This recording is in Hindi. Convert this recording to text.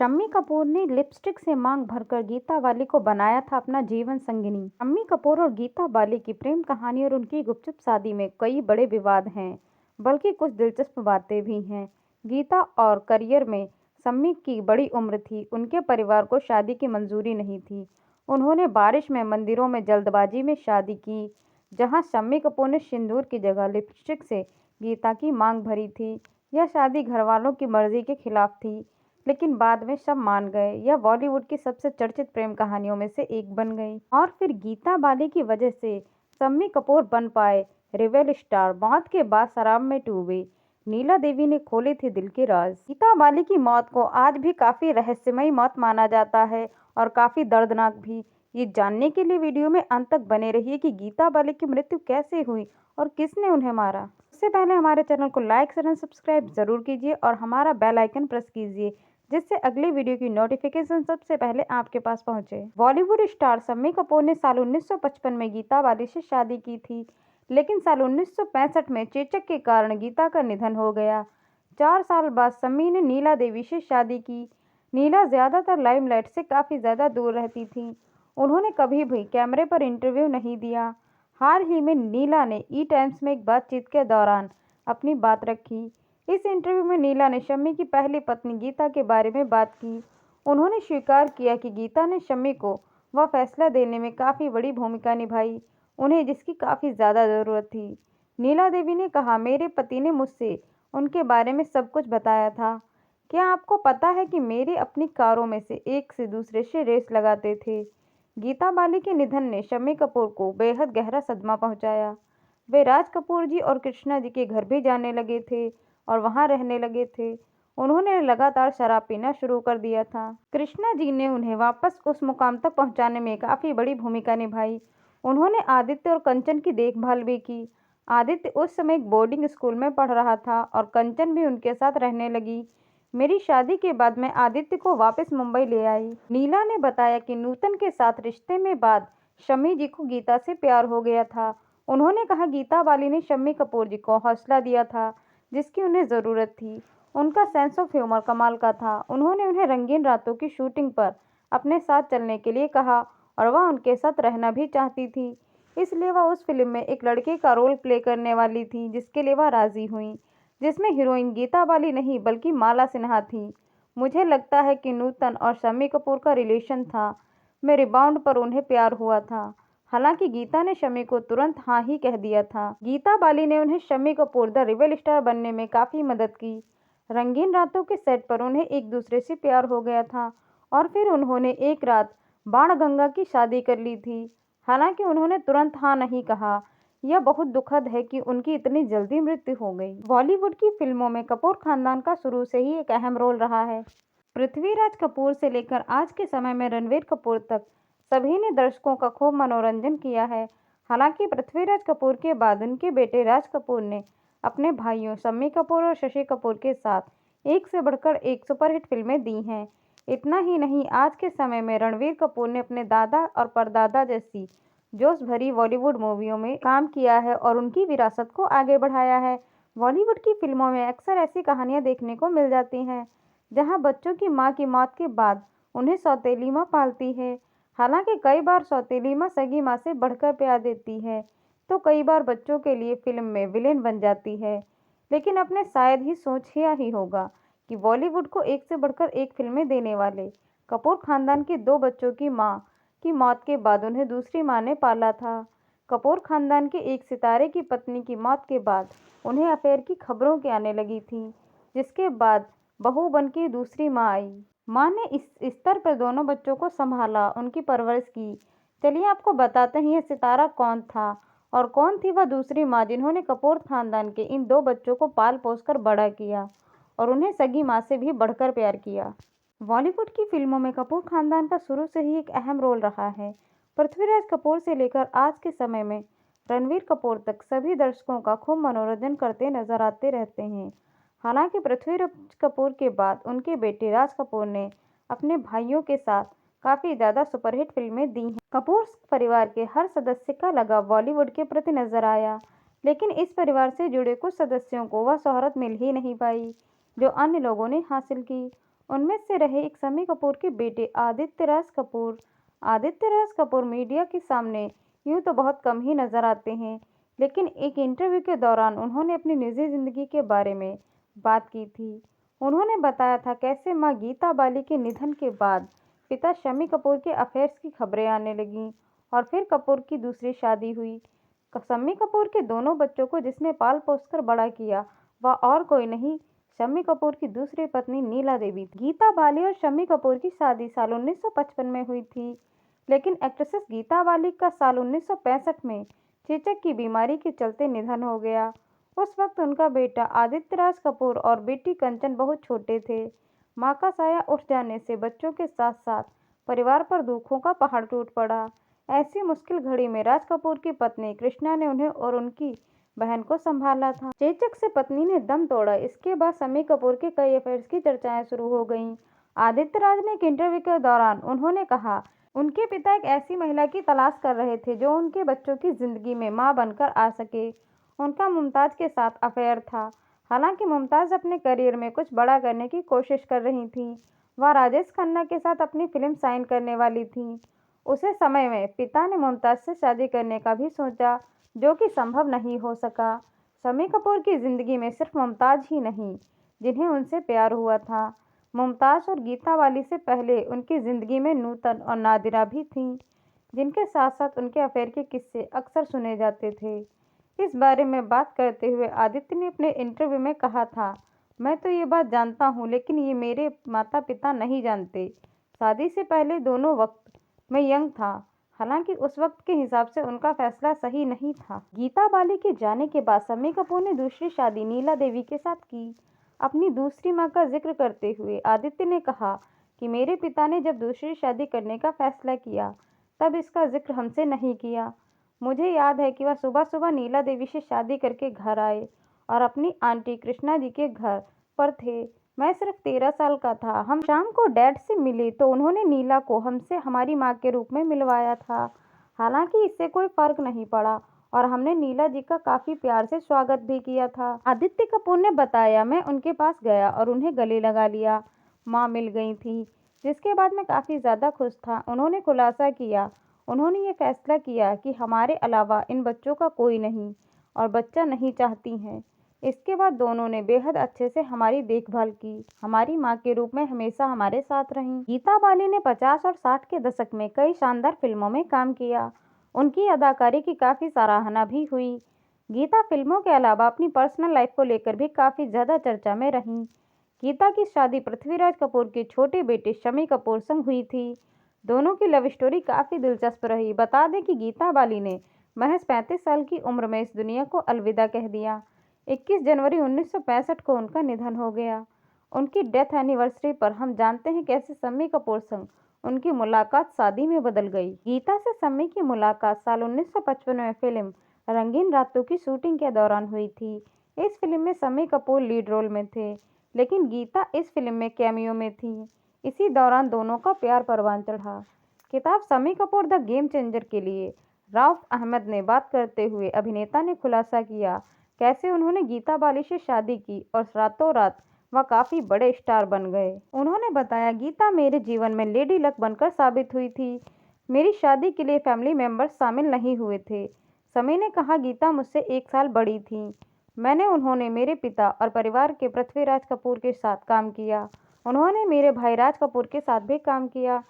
शम्मी कपूर ने लिपस्टिक से मांग भरकर गीता बाली को बनाया था अपना जीवन संगिनी। शम्मी कपूर और गीता बाली की प्रेम कहानी और उनकी गुपचुप शादी में कई बड़े विवाद हैं, बल्कि कुछ दिलचस्प बातें भी हैं। गीता और करियर में शम्मी की बड़ी उम्र थी, उनके परिवार को शादी की मंजूरी नहीं थी। उन्होंने बारिश में मंदिरों में जल्दबाजी में शादी की, जहां शम्मी कपूर ने सिंदूर की जगह लिपस्टिक से गीता की मांग भरी थी। यह शादी घरवालों की मर्जी के खिलाफ थी, लेकिन बाद में सब मान गए। यह बॉलीवुड की सबसे चर्चित प्रेम कहानियों में से एक बन गई। और फिर गीता बाली की वजह से शम्मी कपूर बन पाए रिवेल स्टार। मौत के बाद शराब में डूबे नीला देवी ने खोले थे दिल के राज। गीता बाली की मौत को आज भी काफी रहस्यमयी मौत माना जाता है और काफी दर्दनाक भी। ये जानने के लिए वीडियो में अंत तक बने रहिए कि गीता बाली की मृत्यु कैसे हुई और किसने उन्हें मारा। उससे पहले हमारे चैनल को लाइक शेयर सब्सक्राइब जरूर कीजिए और हमारा बेल आइकन प्रेस कीजिए, जिससे अगले वीडियो की नोटिफिकेशन सबसे पहले आपके पास पहुंचे। बॉलीवुड स्टार शम्मी कपूर ने साल 1955 में गीता बाली से शादी की थी, लेकिन साल 1965 में चेचक के कारण गीता का निधन हो गया। 4 साल बाद शम्मी ने नीला देवी से शादी की। नीला ज्यादातर लाइमलाइट से काफी ज्यादा दूर रहती थी। उन्होंने कभी भी कैमरे पर इंटरव्यू नहीं दिया। हाल ही में नीला ने ई टाइम्स में एक बातचीत के दौरान अपनी बात रखी। इस इंटरव्यू में नीला ने शम्मी की पहली पत्नी गीता के बारे में बात की। उन्होंने स्वीकार किया कि गीता ने शम्मी को वह फैसला देने में काफ़ी बड़ी भूमिका निभाई, उन्हें जिसकी काफ़ी ज़्यादा ज़रूरत थी। नीला देवी ने कहा, मेरे पति ने मुझसे उनके बारे में सब कुछ बताया था। क्या आपको पता है कि मेरे अपनी कारों में से एक से दूसरे से रेस लगाते थे। गीता बाली के निधन ने शम्मी कपूर को बेहद गहरा सदमा पहुंचाया। वे राज कपूर जी और कृष्णा जी के घर भी जाने लगे थे और वहां रहने लगे थे। उन्होंने लगातार शराब पीना शुरू कर दिया था। कृष्णा जी ने उन्हें वापस उस मुकाम तक पहुंचाने में काफ़ी बड़ी भूमिका निभाई। उन्होंने आदित्य और कंचन की देखभाल भी की। आदित्य उस समय एक बोर्डिंग स्कूल में पढ़ रहा था और कंचन भी उनके साथ रहने लगी। मेरी शादी के बाद मैं आदित्य को वापस मुंबई ले आई। नीला ने बताया कि नूतन के साथ रिश्ते में बाद शम्मी जी को गीता से प्यार हो गया था। उन्होंने कहा, गीता बाली ने शम्मी कपूर जी को हौसला दिया था जिसकी उन्हें ज़रूरत थी। उनका सेंस ऑफ ह्यूमर कमाल का था। उन्होंने उन्हें रंगीन रातों की शूटिंग पर अपने साथ चलने के लिए कहा और वह उनके साथ रहना भी चाहती थी। इसलिए वह उस फिल्म में एक लड़के का रोल प्ले करने वाली थी, जिसके लिए वह राजी हुई, जिसमें हीरोइन गीता बाली नहीं बल्कि माला सिन्हा थी। मुझे लगता है कि नूतन और शम्मी कपूर का रिलेशन था। मैं रिबाउंड पर उन्हें प्यार हुआ था। हालांकि गीता ने शम्मी को तुरंत हाँ ही कह दिया था। गीता बाली ने उन्हें Shammi Kapoor the rebel star बनने में काफ़ी मदद की। रंगीन रातों के सेट पर उन्हें एक दूसरे से प्यार हो गया था और फिर उन्होंने एक रात बाणगंगा की शादी कर ली थी। हालांकि उन्होंने तुरंत हाँ नहीं कहा। यह बहुत दुखद है कि उनकी इतनी जल्दी मृत्यु हो गई। बॉलीवुड की फिल्मों में कपूर खानदान का शुरू से ही एक अहम रोल रहा है। पृथ्वीराज कपूर से लेकर आज के समय में रणवीर कपूर तक सभी ने दर्शकों का खूब मनोरंजन किया है। हालांकि पृथ्वीराज कपूर के बाद उनके बेटे राज कपूर ने अपने भाइयों शम्मी कपूर और शशि कपूर के साथ एक से बढ़कर एक सुपरहिट फिल्में दी हैं। इतना ही नहीं, आज के समय में रणवीर कपूर ने अपने दादा और परदादा जैसी जोश भरी बॉलीवुड मूवियों में काम किया है और उनकी विरासत को आगे बढ़ाया है। बॉलीवुड की फिल्मों में अक्सर ऐसी कहानियां देखने को मिल जाती हैं जहां बच्चों की मां की मौत के बाद उन्हें सौतेली मां पालती है। हालांकि कई बार सौतेली मां सगी मां से बढ़कर प्यार देती है, तो कई बार बच्चों के लिए फिल्म में विलेन बन जाती है। लेकिन आपने शायद ही सोचा ही होगा कि बॉलीवुड को एक से बढ़कर एक फिल्में देने वाले कपूर खानदान के 2 बच्चों की मां की मौत के बाद उन्हें दूसरी मां ने पाला था। कपूर खानदान के एक सितारे की पत्नी की मौत के बाद उन्हें अफेयर की खबरों के आने लगी थी, जिसके बाद बहू बन के दूसरी मां आई। मां ने इस स्तर पर दोनों बच्चों को संभाला, उनकी परवरिश की। चलिए आपको बताते हैं ये सितारा कौन था और कौन थी वह दूसरी मां जिन्होंने कपूर खानदान के इन 2 बच्चों को पाल पोस कर बड़ा किया और उन्हें सगी मां से भी बढ़कर प्यार किया। बॉलीवुड की फिल्मों में कपूर खानदान का शुरू से ही एक अहम रोल रहा है। पृथ्वीराज कपूर से लेकर आज के समय में रणवीर कपूर तक सभी दर्शकों का खूब मनोरंजन करते नजर आते रहते हैं। हालांकि पृथ्वीराज कपूर के बाद उनके बेटे राज कपूर ने अपने भाइयों के साथ काफ़ी ज़्यादा सुपरहिट फिल्में दी हैं। कपूर परिवार के हर सदस्य का लगाव बॉलीवुड के प्रति नजर आया, लेकिन इस परिवार से जुड़े कुछ सदस्यों को वह शोहरत मिल ही नहीं पाई जो अन्य लोगों ने हासिल की। उनमें से रहे एक शम्मी कपूर के बेटे आदित्य राज कपूर। आदित्य राज कपूर मीडिया के सामने यूं तो बहुत कम ही नजर आते हैं, लेकिन एक इंटरव्यू के दौरान उन्होंने अपनी निजी जिंदगी के बारे में बात की थी। उन्होंने बताया था कैसे मां गीता बाली के निधन के बाद पिता शम्मी कपूर के अफेयर्स की खबरें आने लगीं और फिर कपूर की दूसरी शादी हुई। शम्मी कपूर के दोनों बच्चों को जिसने पाल पोसकर बड़ा किया वह और कोई नहीं, शम्मी कपूर की दूसरी पत्नी नीला देवी थी। गीता बाली और शम्मी कपूर की शादी साल 1955 में हुई थी, लेकिन एक्ट्रेसेस गीता बाली का साल 1965 में चेचक की बीमारी के चलते निधन हो गया। उस वक्त उनका बेटा आदित्य राज कपूर और बेटी कंचन बहुत छोटे थे। मां का साया उठ जाने से बच्चों के साथ साथ परिवार पर दुखों का पहाड़ टूट पड़ा। ऐसी मुश्किल घड़ी में राज कपूर की पत्नी कृष्णा ने उन्हें और उनकी बहन को संभाला था। चेचक से पत्नी ने दम तोड़ा। इसके बाद शम्मी कपूर के कई अफेयर्स की चर्चाएं शुरू हो गईं। आदित्य राज ने एक इंटरव्यू के दौरान उन्होंने कहा, उनके पिता एक ऐसी महिला की तलाश कर रहे थे जो उनके बच्चों की जिंदगी में मां बनकर आ सके। उनका मुमताज के साथ अफेयर था। हालांकि मुमताज अपने करियर में कुछ बड़ा करने की कोशिश कर रही थी। वह राजेश खन्ना के साथ अपनी फिल्म साइन करने वाली थी। उसे समय में पिता ने मुमताज से शादी करने का भी सोचा, जो कि संभव नहीं हो सका। शम्मी कपूर की जिंदगी में सिर्फ मुमताज ही नहीं जिन्हें उनसे प्यार हुआ था। मुमताज और गीता बाली से पहले उनकी जिंदगी में नूतन और नादिरा भी थीं, जिनके साथ साथ उनके अफेयर के किस्से अक्सर सुने जाते थे। इस बारे में बात करते हुए आदित्य ने अपने इंटरव्यू में कहा था, मैं तो ये बात जानता हूँ, लेकिन ये मेरे माता पिता नहीं जानते। शादी से पहले दोनों वक्त मैं यंग था। हालांकि उस वक्त के हिसाब से उनका फैसला सही नहीं था। गीता बाली के जाने के बाद शम्मी कपूर ने दूसरी शादी नीला देवी के साथ की। अपनी दूसरी मां का जिक्र करते हुए आदित्य ने कहा कि मेरे पिता ने जब दूसरी शादी करने का फैसला किया तब इसका जिक्र हमसे नहीं किया। मुझे याद है कि वह सुबह सुबह नीला देवी से शादी करके घर आए और अपनी आंटी कृष्णा जी के घर पर थे। मैं सिर्फ 13 साल का था। हम शाम को डैड से मिले तो उन्होंने नीला को हमसे हमारी माँ के रूप में मिलवाया था। हालांकि इससे कोई फर्क नहीं पड़ा और हमने नीला जी का काफी प्यार से स्वागत भी किया था। आदित्य कपूर ने बताया, मैं उनके पास गया और उन्हें गले लगा लिया। माँ मिल गई थी, जिसके बाद मैं काफी ज्यादा खुश था। उन्होंने खुलासा किया, उन्होंने ये फैसला किया कि हमारे अलावा इन बच्चों का कोई नहीं और बच्चा नहीं चाहती हैं। इसके बाद दोनों ने बेहद अच्छे से हमारी देखभाल की, हमारी मां के रूप में हमेशा हमारे साथ रहीं। गीता बाली ने 50 और 60 के दशक में कई शानदार फिल्मों में काम किया। उनकी अदाकारी की काफी सराहना भी हुई। गीता फिल्मों के अलावा अपनी पर्सनल लाइफ को लेकर भी काफी ज्यादा चर्चा में रहीं। गीता की शादी पृथ्वीराज कपूर के छोटे बेटे शम्मी कपूर संग हुई थी। दोनों की लव स्टोरी काफी दिलचस्प रही। बता दें कि गीता बाली ने महज 35 साल की उम्र में इस दुनिया को अलविदा कह दिया। 21 जनवरी 1965 को उनका निधन हो गया। उनकी डेथ एनिवर्सरी पर हम जानते हैं कैसे शम्मी कपूर संग उनकी मुलाकात शादी में बदल गई। गीता से शम्मी की मुलाकात साल 1955 में फिल्म रंगीन रातों की शूटिंग के दौरान हुई थी। इस फिल्म में शम्मी कपूर लीड रोल में थे, लेकिन गीता इस फिल्म में कैमियो में थी। इसी दौरान दोनों का प्यार परवान चढ़ा। किताब Shammi Kapoor the game changer के लिए रऊफ अहमद ने बात करते हुए अभिनेता ने खुलासा किया कैसे उन्होंने गीता बाली से शादी की और रातों रात वह काफी बड़े स्टार बन गए। उन्होंने बताया, गीता मेरे जीवन में लेडी लक बनकर साबित हुई थी। मेरी शादी के लिए फैमिली मेंबर्स शामिल नहीं हुए थे। शम्मी ने कहा, गीता मुझसे 1 साल बड़ी थी। मैंने उन्होंने मेरे पिता और परिवार के पृथ्वीराज कपूर के साथ काम किया। उन्होंने मेरे भाई राज कपूर के साथ भी काम किया।